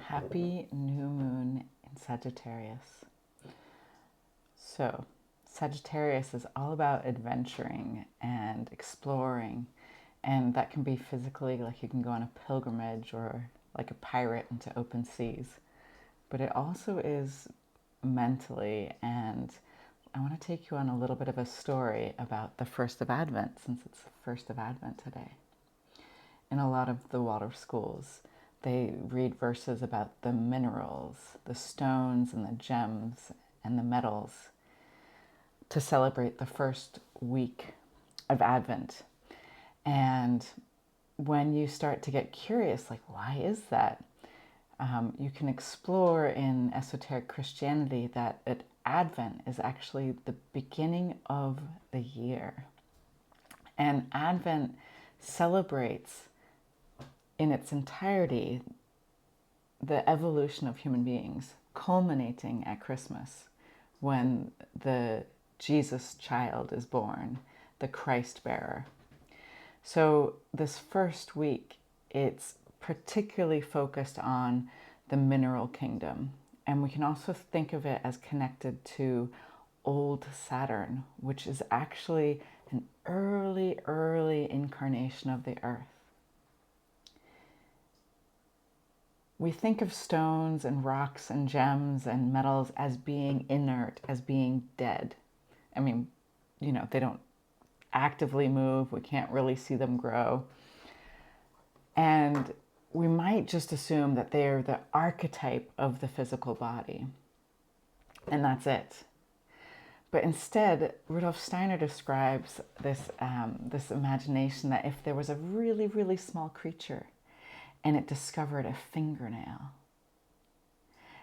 Happy new moon in Sagittarius. So, Sagittarius is all about adventuring and exploring, and that can be physically, like you can go on a pilgrimage or like a pirate into open seas. But it also is mentally, and I want to take you on a little bit of a story about the first of Advent, since it's the first of Advent today. In a lot of the Waldorf schools, they read verses about the minerals, the stones and the gems and the metals to celebrate the first week of Advent. And when you start to get curious, like, why is that? You can explore in esoteric Christianity that Advent is actually the beginning of the year. And Advent celebrates in its entirety the evolution of human beings, culminating at Christmas when the Jesus child is born, the Christ bearer. So this first week, it's particularly focused on the mineral kingdom. And we can also think of it as connected to old Saturn, which is actually an early incarnation of the earth. We think of stones and rocks and gems and metals as being inert, as being dead. I mean, they don't actively move. We can't really see them grow. And we might just assume that they're the archetype of the physical body. And that's it. But instead, Rudolf Steiner describes this imagination that if there was a really small creature and it discovered a fingernail,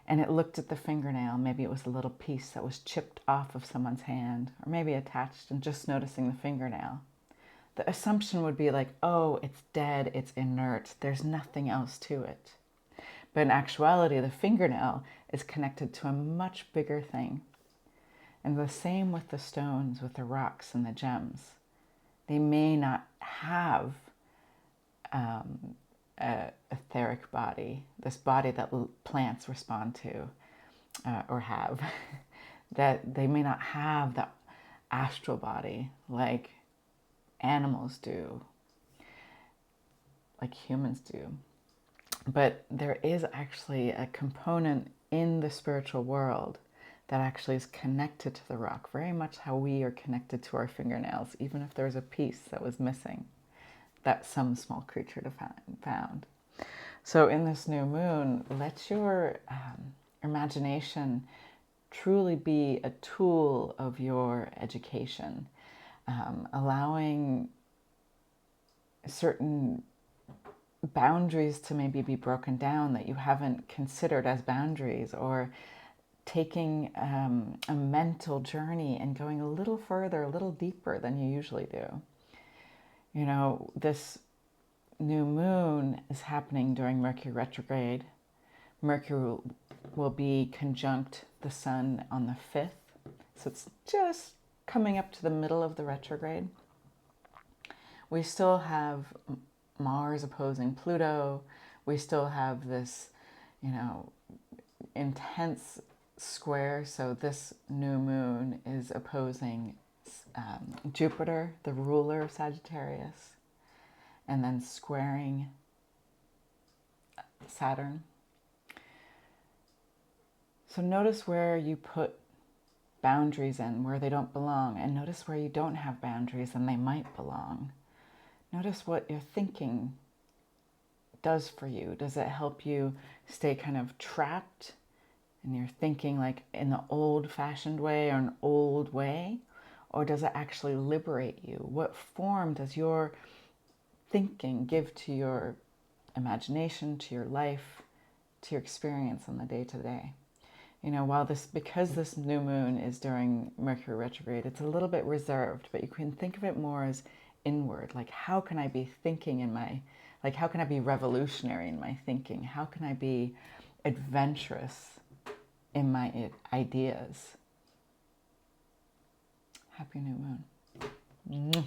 and it looked at the fingernail, maybe it was a little piece that was chipped off of someone's hand, or maybe attached, and just noticing the fingernail, the assumption would be like, oh, it's dead, it's inert, there's nothing else to it. But in actuality, the fingernail is connected to a much bigger thing. And the same with the stones, with the rocks and the gems. They may not have a etheric body, this body that plants respond to or have, that they may not have the astral body like animals do, like humans do. But there is actually a component in the spiritual world that actually is connected to the rock, very much how we are connected to our fingernails, even if there's a piece that was missing that some small creature found. So in this new moon, let your imagination truly be a tool of your education, allowing certain boundaries to maybe be broken down that you haven't considered as boundaries, or taking a mental journey and going a little further, a little deeper than you usually do. This new moon is happening during Mercury retrograde. Mercury will be conjunct the sun on the 5th. So it's just coming up to the middle of the retrograde. We still have Mars opposing Pluto. We still have this, intense square. So this new moon is opposing Jupiter, the ruler of Sagittarius, and then squaring Saturn. So notice where you put boundaries in, where they don't belong, and notice where you don't have boundaries and they might belong. Notice what your thinking does for you. Does it help you stay kind of trapped and you're thinking like in the old-fashioned way or an old way? Or does it actually liberate you? What form does your thinking give to your imagination, to your life, to your experience on the day-to-day? Because this new moon is during Mercury retrograde, it's a little bit reserved, but you can think of it more as inward. Like, how can I be thinking how can I be revolutionary in my thinking? How can I be adventurous in my ideas? Happy new moon.